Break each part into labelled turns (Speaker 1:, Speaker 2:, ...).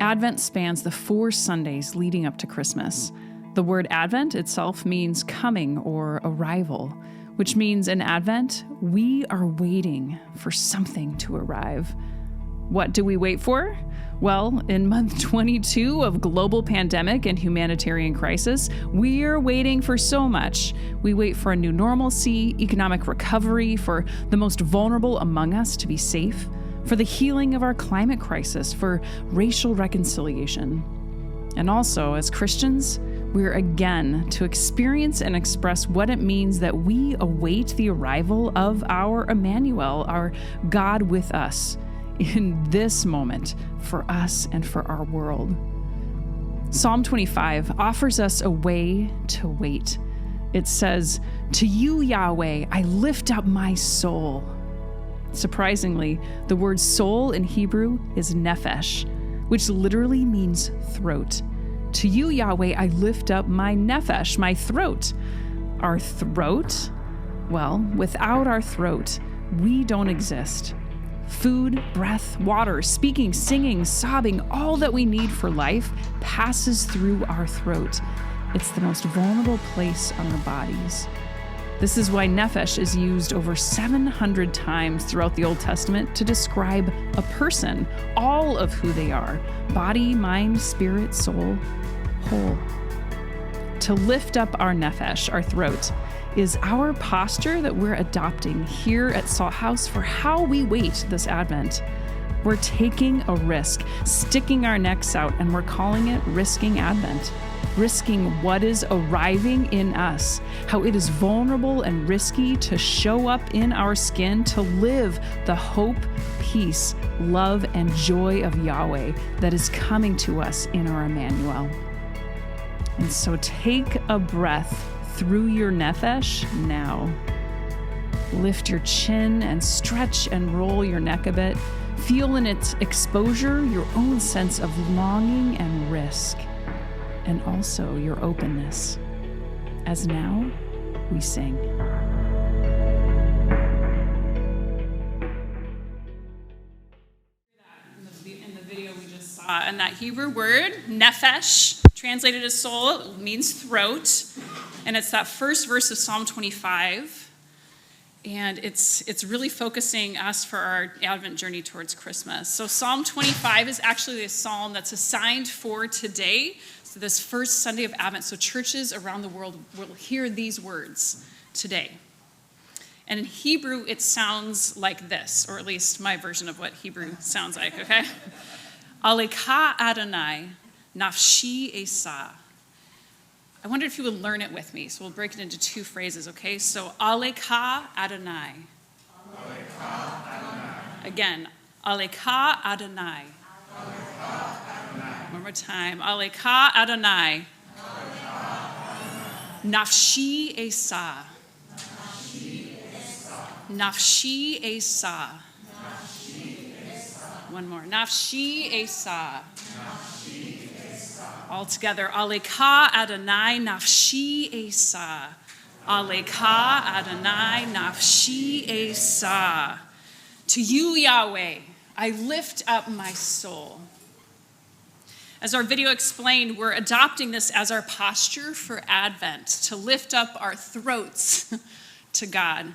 Speaker 1: Advent spans the 4 Sundays leading up to Christmas. The word Advent itself means coming or arrival, which means in Advent, we are waiting for something to arrive. What do we wait for? Well, in month 22 of global pandemic and humanitarian crisis, we're waiting for so much. We wait for a new normalcy, economic recovery, for the most vulnerable among us to be safe, for the healing of our climate crisis, for racial reconciliation. And also, as Christians, we're again to experience and express what it means that we await the arrival of our Emmanuel, our God with us, in this moment for us and for our world. Psalm 25 offers us a way to wait. It says, "To you, Yahweh, I lift up my soul." Surprisingly, the word soul in Hebrew is nephesh, which literally means throat. To you, Yahweh, I lift up my nephesh, my throat. Our throat? Well, without our throat, we don't exist. Food, breath, water, speaking, singing, sobbing, all that we need for life passes through our throat. It's the most vulnerable place on our bodies. This is why nephesh is used over 700 times throughout the Old Testament to describe a person, all of who they are: body, mind, spirit, soul, whole. To lift up our nephesh, our throat, is our posture that we're adopting here at Salt House for how we wait this Advent. We're taking a risk, sticking our necks out, and we're calling it risking Advent. Risking what is arriving in us, how it is vulnerable and risky to show up in our skin, to live the hope, peace, love, and joy of Yahweh that is coming to us in our Emmanuel. And so take a breath through your nephesh now. Lift your chin and stretch and roll your neck a bit. Feel in its exposure your own sense of longing and risk, and also your openness. As now we sing. In the video we just saw, and that Hebrew word, nephesh, translated as soul, means throat. And it's that first verse of Psalm 25. And it's really focusing us for our Advent journey towards Christmas. So Psalm 25 is actually a psalm that's assigned for today, so this first Sunday of Advent. So churches around the world will hear these words today. And in Hebrew, it sounds like this, or at least my version of what Hebrew sounds like, okay? Aleka Adonai, nafshi esa. I wonder if you would learn it with me. So we'll break it into 2 phrases, okay? So, Aleka Adonai. Aleka Adonai. Again, Aleka Adonai. Aleka Adonai. One more time. Aleka Adonai. Aleka Adonai. Nafshi esa. Nafshi esa. Nafshi esa. Nafshi esa. One more. Nafshi esa. All together, Aleka Adonai nafshi esa. Aleka Adonai nafshi esa. To you, Yahweh, I lift up my soul. As our video explained, we're adopting this as our posture for Advent, to lift up our throats to God,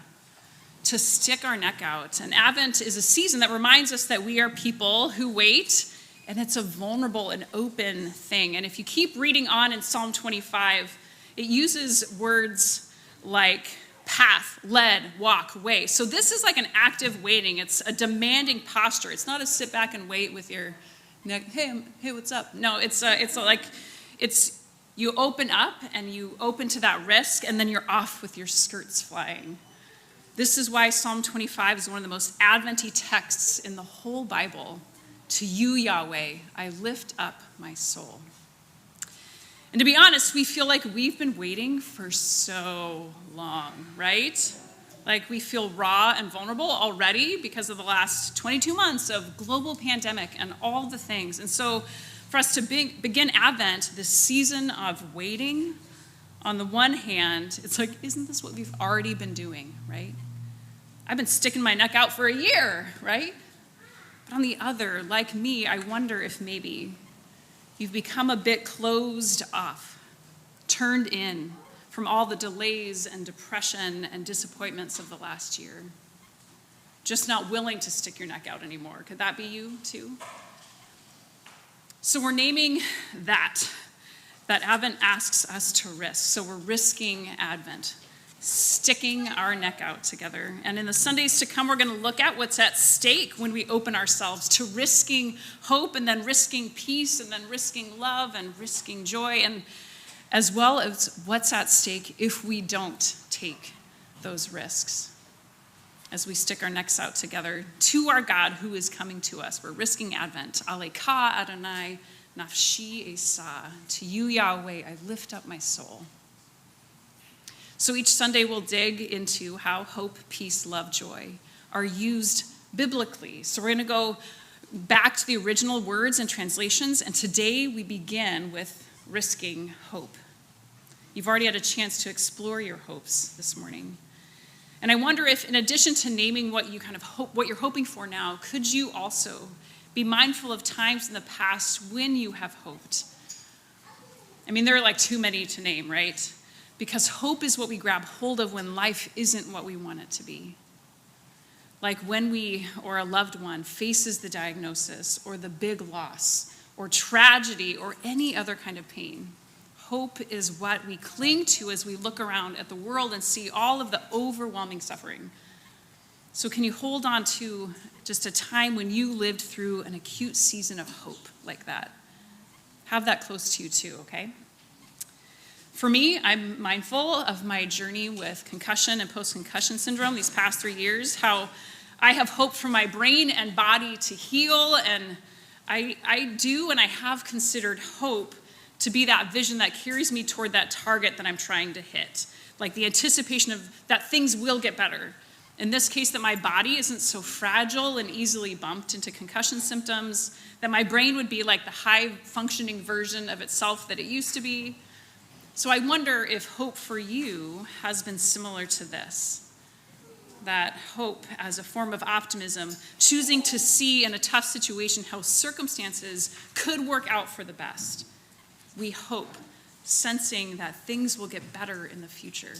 Speaker 1: to stick our neck out. And Advent is a season that reminds us that we are people who wait. And it's a vulnerable and open thing. And if you keep reading on in Psalm 25, it uses words like path, led, walk, way. So this is like an active waiting. It's a demanding posture. It's not a sit back and wait with your neck, hey, what's up? No, it's you open up and you open to that risk, and then you're off with your skirts flying. This is why Psalm 25 is one of the most Advent-y texts in the whole Bible. To you, Yahweh, I lift up my soul. And to be honest, we feel like we've been waiting for so long, right? Like we feel raw and vulnerable already because of the last 22 months of global pandemic and all the things. And so for us to begin Advent, this season of waiting, on the one hand, it's like, isn't this what we've already been doing, right? I've been sticking my neck out for a year, right? But on the other, like me, I wonder if maybe You've become a bit closed off, turned in from all the delays and depression and disappointments of the last year. Just not willing to stick your neck out anymore. Could that be you too? So we're naming that Advent asks us to risk. So we're risking Advent, sticking our neck out together. And in the Sundays to come, we're going to look at what's at stake when we open ourselves to risking hope, and then risking peace, and then risking love, and risking joy, and as well as what's at stake if we don't take those risks. As we stick our necks out together to our God who is coming to us. We're risking Advent. Aleka Adonai nafshi esa. To you, Yahweh, I lift up my soul. So each Sunday we'll dig into how hope, peace, love, joy are used biblically. So we're going to go back to the original words and translations, and today we begin with risking hope. You've already had a chance to explore your hopes this morning. And I wonder if, in addition to naming what you kind of hope, what you're hoping for now, could you also be mindful of times in the past when you have hoped? I mean, there are like too many to name, right? Because hope is what we grab hold of when life isn't what we want it to be. Like when we or a loved one faces the diagnosis or the big loss or tragedy or any other kind of pain. Hope is what we cling to as we look around at the world and see all of the overwhelming suffering. So can you hold on to just a time when you lived through an acute season of hope like that? Have that close to you too, okay? For me, I'm mindful of my journey with concussion and post-concussion syndrome these past 3 years, how I have hoped for my brain and body to heal, and I do and I have considered hope to be that vision that carries me toward that target that I'm trying to hit. Like the anticipation of that things will get better. In this case, that my body isn't so fragile and easily bumped into concussion symptoms, that my brain would be like the high-functioning version of itself that it used to be. So I wonder if hope for you has been similar to this. That hope as a form of optimism, choosing to see in a tough situation how circumstances could work out for the best. We hope, sensing that things will get better in the future.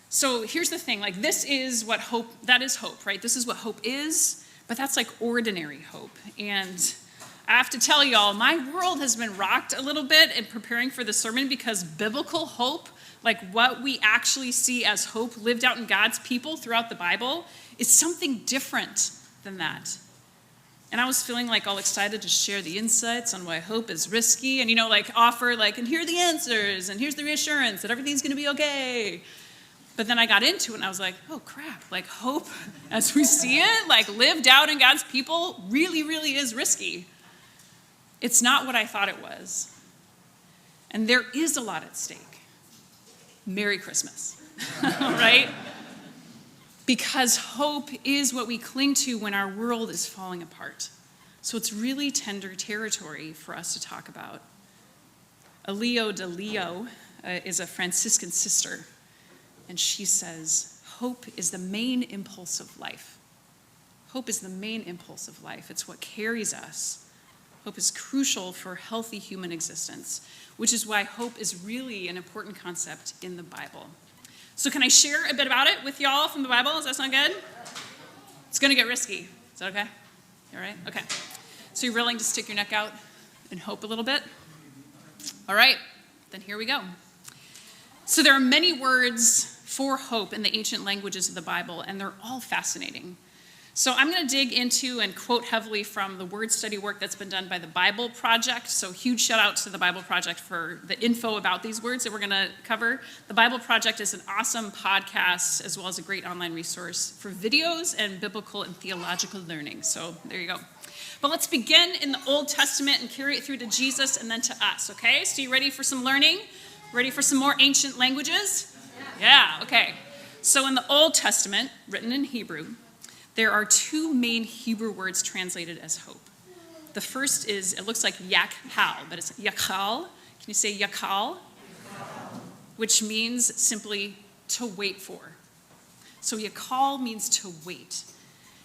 Speaker 1: So here's the thing, like this is what hope, that is hope, right? This is what hope is, but that's like ordinary hope. And I have to tell y'all, my world has been rocked a little bit in preparing for the sermon because biblical hope, like what we actually see as hope lived out in God's people throughout the Bible, is something different than that. And I was feeling like all excited to share the insights on why hope is risky and, like offer like, and here are the answers and here's the reassurance that everything's going to be okay. But then I got into it and I was like, oh crap, like hope as we see it, like lived out in God's people really, really is risky. It's not what I thought it was. And there is a lot at stake. Merry Christmas, right? Because hope is what we cling to when our world is falling apart. So it's really tender territory for us to talk about. Elio de Leo is a Franciscan sister, and she says, hope is the main impulse of life. Hope is the main impulse of life. It's what carries us. Hope is crucial for healthy human existence, which is why hope is really an important concept in the Bible. So can I share a bit about it with y'all from the Bible? Does that sound good? It's going to get risky. Is that okay? You all right? Okay. So you're willing to stick your neck out and hope a little bit? All right. Then here we go. So there are many words for hope in the ancient languages of the Bible, and they're all fascinating. So I'm going to dig into and quote heavily from the word study work that's been done by the Bible Project. So huge shout out to the Bible Project for the info about these words that we're going to cover. The Bible Project is an awesome podcast as well as a great online resource for videos and biblical and theological learning. So there you go. But let's begin in the Old Testament and carry it through to Jesus and then to us, okay? So you ready for some learning? Ready for some more ancient languages? Yeah, okay. So in the Old Testament, written in Hebrew, there are two main Hebrew words translated as hope. The first is, it looks like yakhal, but it's yakhal. Can you say yakhal? Which means simply to wait for. So yakhal means to wait.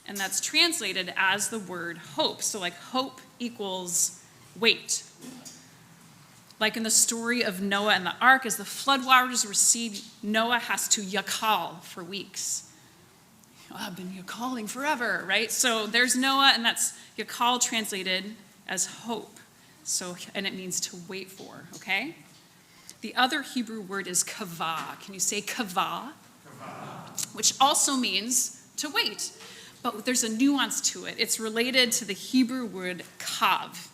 Speaker 1: And that's translated as the word hope. So like hope equals wait. Like in the story of Noah and the ark, as the floodwaters recede, Noah has to yakal for weeks. I've been yakaling forever, right? So there's Noah, and that's yakal translated as hope. And it means to wait for, okay? The other Hebrew word is kavah. Can you say kavah? Kavah. Which also means to wait. But there's a nuance to it. It's related to the Hebrew word kav,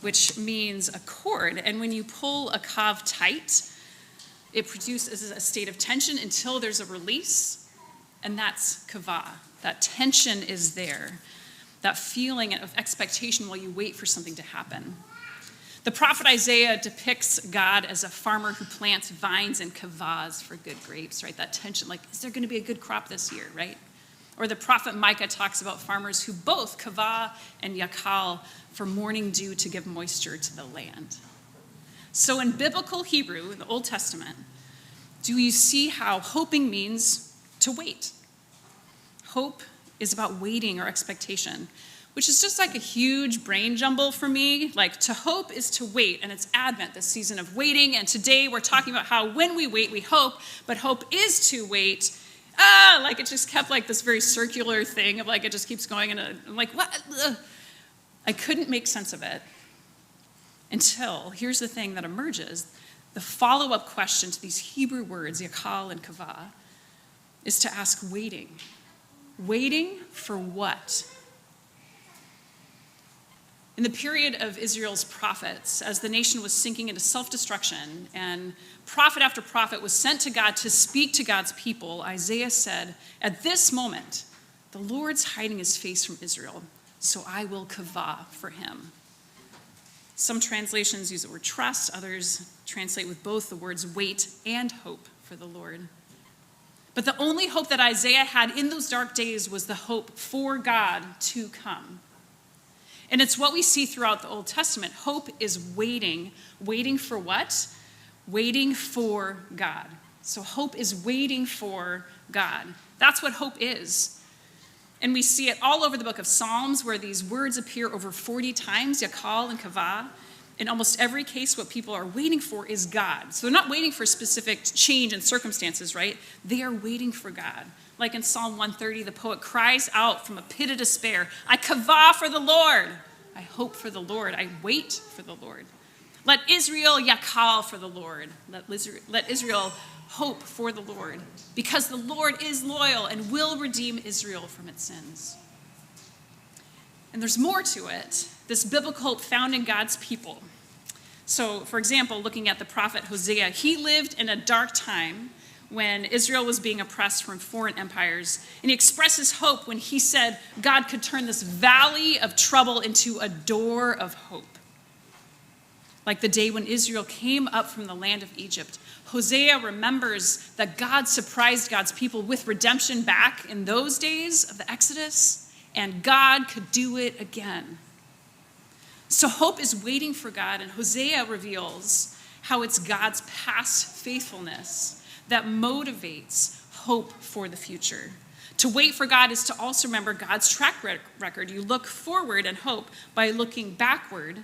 Speaker 1: which means a cord. And when you pull a kav tight, it produces a state of tension until there's a release. And that's kavah. That tension is there. That feeling of expectation while you wait for something to happen. The prophet Isaiah depicts God as a farmer who plants vines and kavahs for good grapes, right? That tension, like, is there going to be a good crop this year, right? Or the prophet Micah talks about farmers who both kavah and yakal for morning dew to give moisture to the land. So in biblical Hebrew, in the Old Testament, do you see how hoping means to wait? Hope is about waiting or expectation, which is just like a huge brain jumble for me. Like, to hope is to wait, and it's Advent, this season of waiting. And today we're talking about how when we wait, we hope, but hope is to wait. Like it just kept like this very circular thing of like it just keeps going, and I'm like, what? I couldn't make sense of it until, here's the thing that emerges, the follow-up question to these Hebrew words, yakal and kavah, is to ask waiting. Waiting for what? In the period of Israel's prophets, as the nation was sinking into self-destruction and prophet after prophet was sent to God to speak to God's people, Isaiah said, at this moment, the Lord's hiding his face from Israel, so I will kavah for him. Some translations use the word trust, others translate with both the words wait and hope for the Lord. But the only hope that Isaiah had in those dark days was the hope for God to come. And it's what we see throughout the Old Testament. Hope is waiting. Waiting for what? Waiting for God. So hope is waiting for God. That's what hope is. And we see it all over the book of Psalms, where these words appear over 40 times, yakal and kavah. In almost every case, what people are waiting for is God. So they're not waiting for specific change in circumstances, right? They are waiting for God. Like in Psalm 130, the poet cries out from a pit of despair, I kavah for the Lord. I hope for the Lord. I wait for the Lord. Let Israel yakal for the Lord. Let Israel hope for the Lord. Because the Lord is loyal and will redeem Israel from its sins. And there's more to it. This biblical hope found in God's people. So, for example, looking at the prophet Hosea, he lived in a dark time when Israel was being oppressed from foreign empires. And he expresses hope when he said God could turn this valley of trouble into a door of hope. Like the day when Israel came up from the land of Egypt. Hosea remembers that God surprised God's people with redemption back in those days of the Exodus, and God could do it again. So hope is waiting for God, and Hosea reveals how it's God's past faithfulness that motivates hope for the future. To wait for God is to also remember God's track record. You look forward and hope by looking backward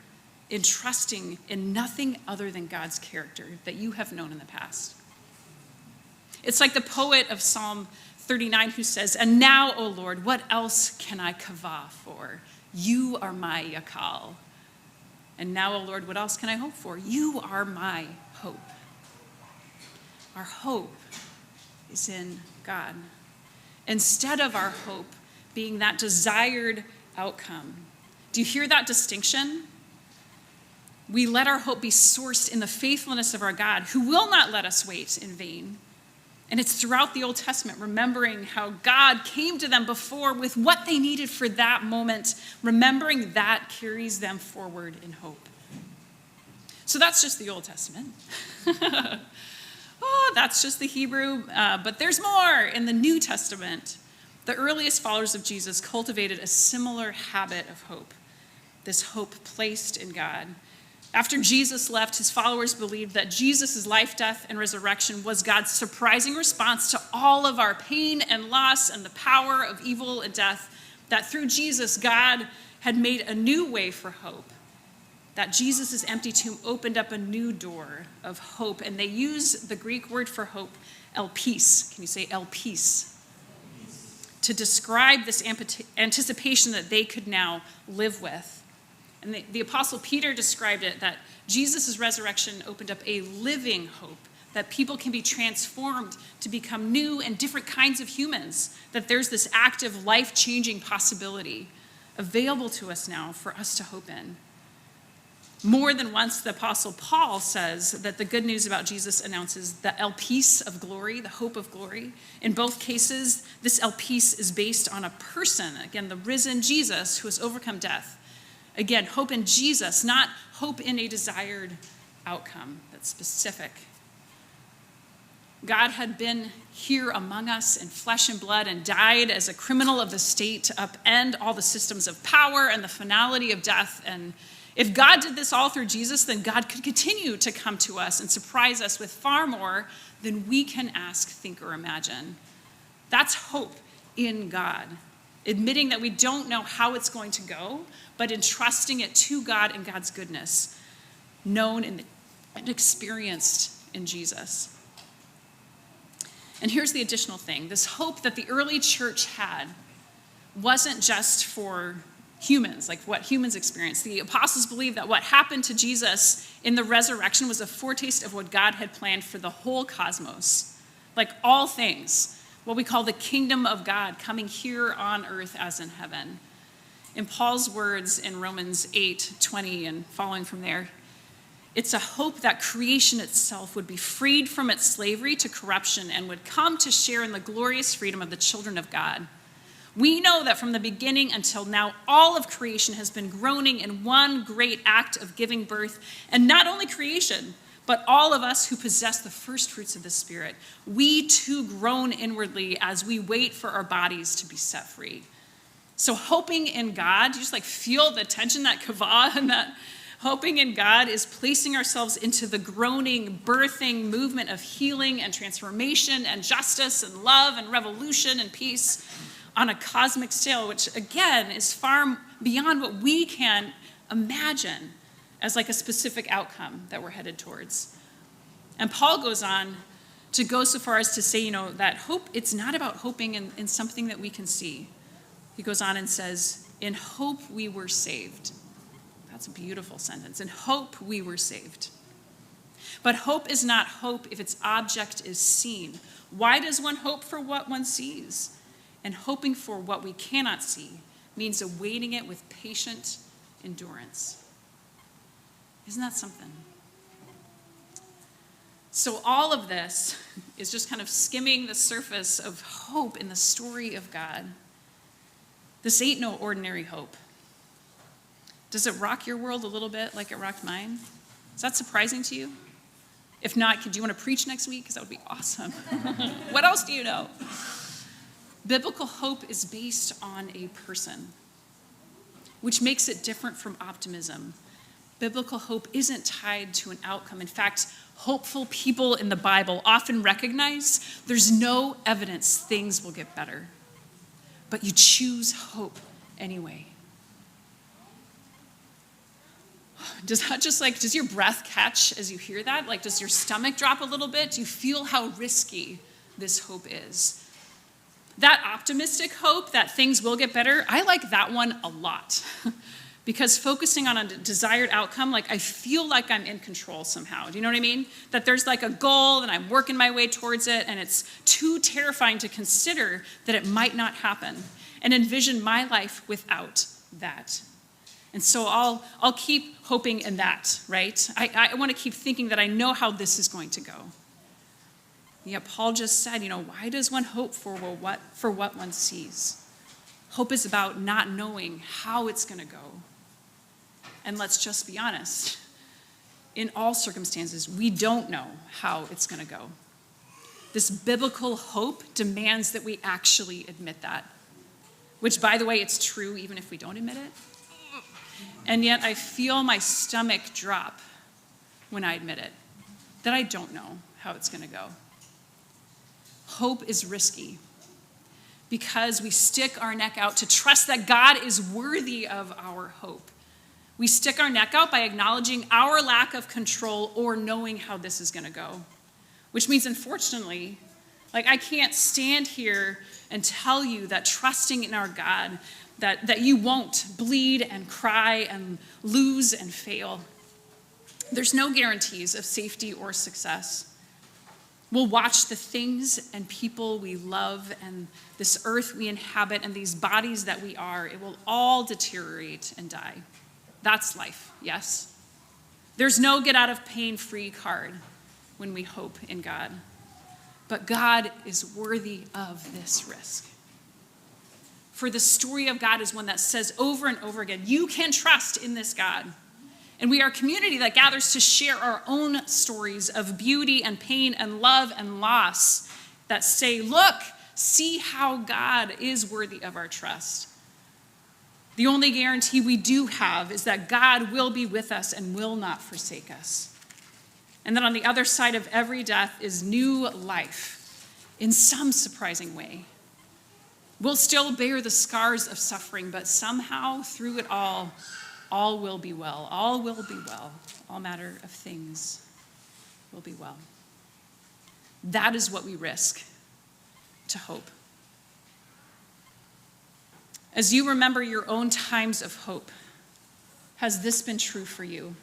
Speaker 1: in trusting in nothing other than God's character that you have known in the past. It's like the poet of Psalm 39 who says, and now, O Lord, what else can I kavah for? You are my yakal. And now, O Lord, what else can I hope for? You are my hope. Our hope is in God. Instead of our hope being that desired outcome. Do you hear that distinction? We let our hope be sourced in the faithfulness of our God, who will not let us wait in vain. And it's throughout the Old Testament, remembering how God came to them before with what they needed for that moment. Remembering that carries them forward in hope. So that's just the Old Testament. That's just the Hebrew, but there's more in the New Testament. The earliest followers of Jesus cultivated a similar habit of hope, this hope placed in God. After Jesus left, his followers believed that Jesus' life, death, and resurrection was God's surprising response to all of our pain and loss and the power of evil and death, that through Jesus, God had made a new way for hope. that Jesus' empty tomb opened up a new door of hope. And they use the Greek word for hope, elpis. Can you say elpis? To describe this anticipation that they could now live with. And the Apostle Peter described it that Jesus' resurrection opened up a living hope, that people can be transformed to become new and different kinds of humans, that there's this active, life-changing possibility available to us now for us to hope in. More than once, the Apostle Paul says that the good news about Jesus announces the elpis of glory, the hope of glory. In both cases, this elpis is based on a person, again, the risen Jesus who has overcome death. Again, hope in Jesus, not hope in a desired outcome that's specific. God had been here among us in flesh and blood and died as a criminal of the state to upend all the systems of power and the finality of death. And if God did this all through Jesus, then God could continue to come to us and surprise us with far more than we can ask, think, or imagine. That's hope in God, admitting that we don't know how it's going to go, but entrusting it to God and God's goodness, known and experienced in Jesus. And here's the additional thing. This hope that the early church had wasn't just for humans, like what humans experienced. The apostles believed that what happened to Jesus in the resurrection was a foretaste of what God had planned for the whole cosmos, like all things, what we call the kingdom of God coming here on earth as in heaven. In Paul's words in Romans 8:20 and following from there, it's a hope that creation itself would be freed from its slavery to corruption and would come to share in the glorious freedom of the children of God. We know that from the beginning until now, all of creation has been groaning in one great act of giving birth. And not only creation, but all of us who possess the first fruits of the Spirit. We too groan inwardly as we wait for our bodies to be set free. So hoping in God, you just feel the tension, that kavah, and that hoping in God is placing ourselves into the groaning, birthing movement of healing and transformation and justice and love and revolution and peace on a cosmic scale, which again is far beyond what we can imagine as a specific outcome that we're headed towards. And Paul goes on to go so far as to say, that hope, it's not about hoping in something that we can see. He goes on and says, in hope we were saved. That's a beautiful sentence. In hope we were saved. But hope is not hope if its object is seen. Why does one hope for what one sees? And hoping for what we cannot see means awaiting it with patient endurance. Isn't that something? So all of this is just kind of skimming the surface of hope in the story of God. This ain't no ordinary hope. Does it rock your world a little bit like it rocked mine? Is that surprising to you? If not, do you want to preach next week? Because that would be awesome. What else do you know? Biblical hope is based on a person, which makes it different from optimism. Biblical hope isn't tied to an outcome. In fact, hopeful people in the Bible often recognize there's no evidence things will get better, but you choose hope anyway. Does your breath catch as you hear that? Does your stomach drop a little bit? Do you feel how risky this hope is? That optimistic hope that things will get better, I like that one a lot. Because focusing on a desired outcome, I feel like I'm in control somehow. Do you know what I mean? That there's a goal and I'm working my way towards it, and it's too terrifying to consider that it might not happen and envision my life without that. And so I'll keep hoping in that, right? I want to keep thinking that I know how this is going to go. Yet Paul just said, why does one hope for what one sees? Hope is about not knowing how it's going to go. And let's just be honest. In all circumstances, we don't know how it's going to go. This biblical hope demands that we actually admit that. Which, by the way, it's true even if we don't admit it. And yet I feel my stomach drop when I admit it, that I don't know how it's going to go. Hope is risky because we stick our neck out to trust that God is worthy of our hope. We stick our neck out by acknowledging our lack of control or knowing how this is going to go. Which means, unfortunately, I can't stand here and tell you that trusting in our God, that you won't bleed and cry and lose and fail. There's no guarantees of safety or success. We'll watch the things and people we love and this earth we inhabit and these bodies that we are, it will all deteriorate and die. That's life, yes? There's no get out of pain free card when we hope in God. But God is worthy of this risk. For the story of God is one that says over and over again, you can trust in this God. And we are a community that gathers to share our own stories of beauty and pain and love and loss that say, look, see how God is worthy of our trust. The only guarantee we do have is that God will be with us and will not forsake us. And that on the other side of every death is new life in some surprising way. We'll still bear the scars of suffering, but somehow through it all will be well. All will be well. All matter of things will be well. That is what we risk to hope. As you remember your own times of hope, has this been true for you?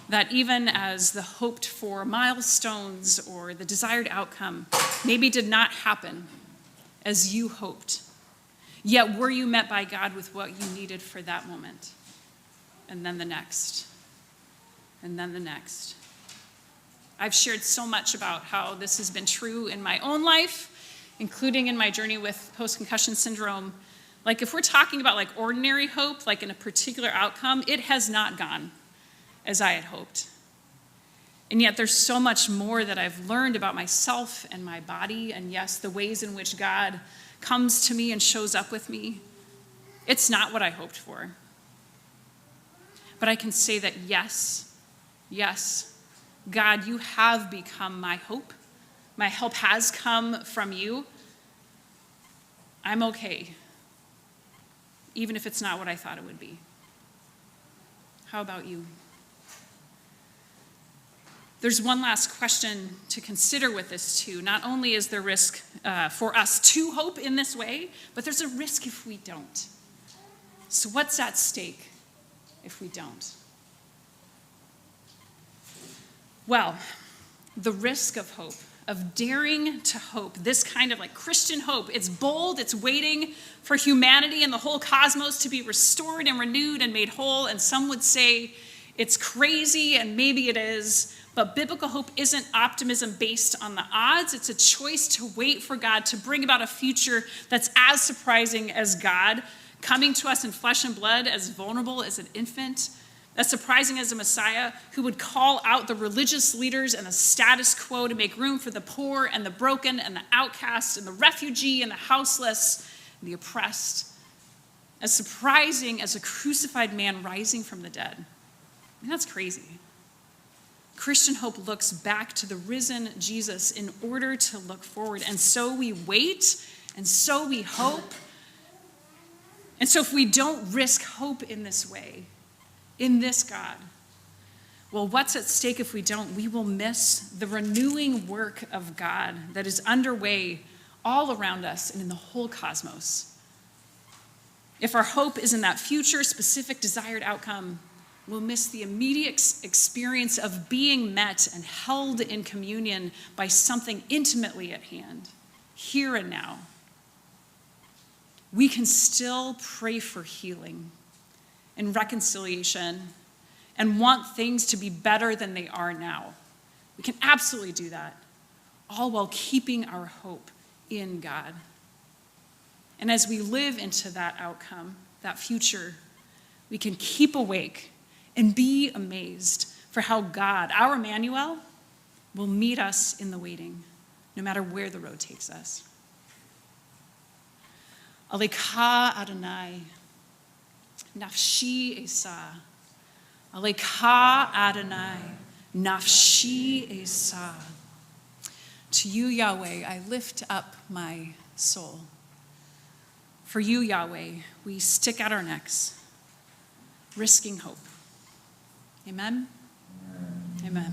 Speaker 1: That even as the hoped for milestones or the desired outcome maybe did not happen as you hoped, yet were you met by God with what you needed for that moment? And then the next. And then the next. I've shared so much about how this has been true in my own life, including in my journey with post-concussion syndrome. If we're talking about ordinary hope, in a particular outcome, it has not gone as I had hoped. And yet there's so much more that I've learned about myself and my body, and yes, the ways in which God comes to me and shows up with me. It's not what I hoped for. But I can say that yes, God, you have become my hope. My help has come from you. I'm okay, even if it's not what I thought it would be. How about you? There's one last question to consider with this too. Not only is there risk for us to hope in this way, but there's a risk if we don't. So what's at stake if we don't? Well, the risk of hope, of daring to hope, this kind of Christian hope, it's bold, it's waiting for humanity and the whole cosmos to be restored and renewed and made whole. And some would say it's crazy, and maybe it is. But biblical hope isn't optimism based on the odds. It's a choice to wait for God to bring about a future that's as surprising as God, coming to us in flesh and blood, as vulnerable as an infant, as surprising as a Messiah who would call out the religious leaders and the status quo to make room for the poor and the broken and the outcast and the refugee and the houseless and the oppressed, as surprising as a crucified man rising from the dead. That's crazy. Christian hope looks back to the risen Jesus in order to look forward. And so we wait, and so we hope. And so if we don't risk hope in this way, in this God, well, what's at stake if we don't? We will miss the renewing work of God that is underway all around us and in the whole cosmos. If our hope is in that future specific desired outcome, we'll miss the immediate experience of being met and held in communion by something intimately at hand, here and now. We can still pray for healing and reconciliation and want things to be better than they are now. We can absolutely do that, all while keeping our hope in God. And as we live into that outcome, that future, we can keep awake and be amazed for how God, our Emmanuel, will meet us in the waiting, no matter where the road takes us. Alecha Adonai, nafshi esa. Alecha Adonai, nafshi esa. To you, Yahweh, I lift up my soul. For you, Yahweh, we stick out our necks. risking hope. Amen? Amen.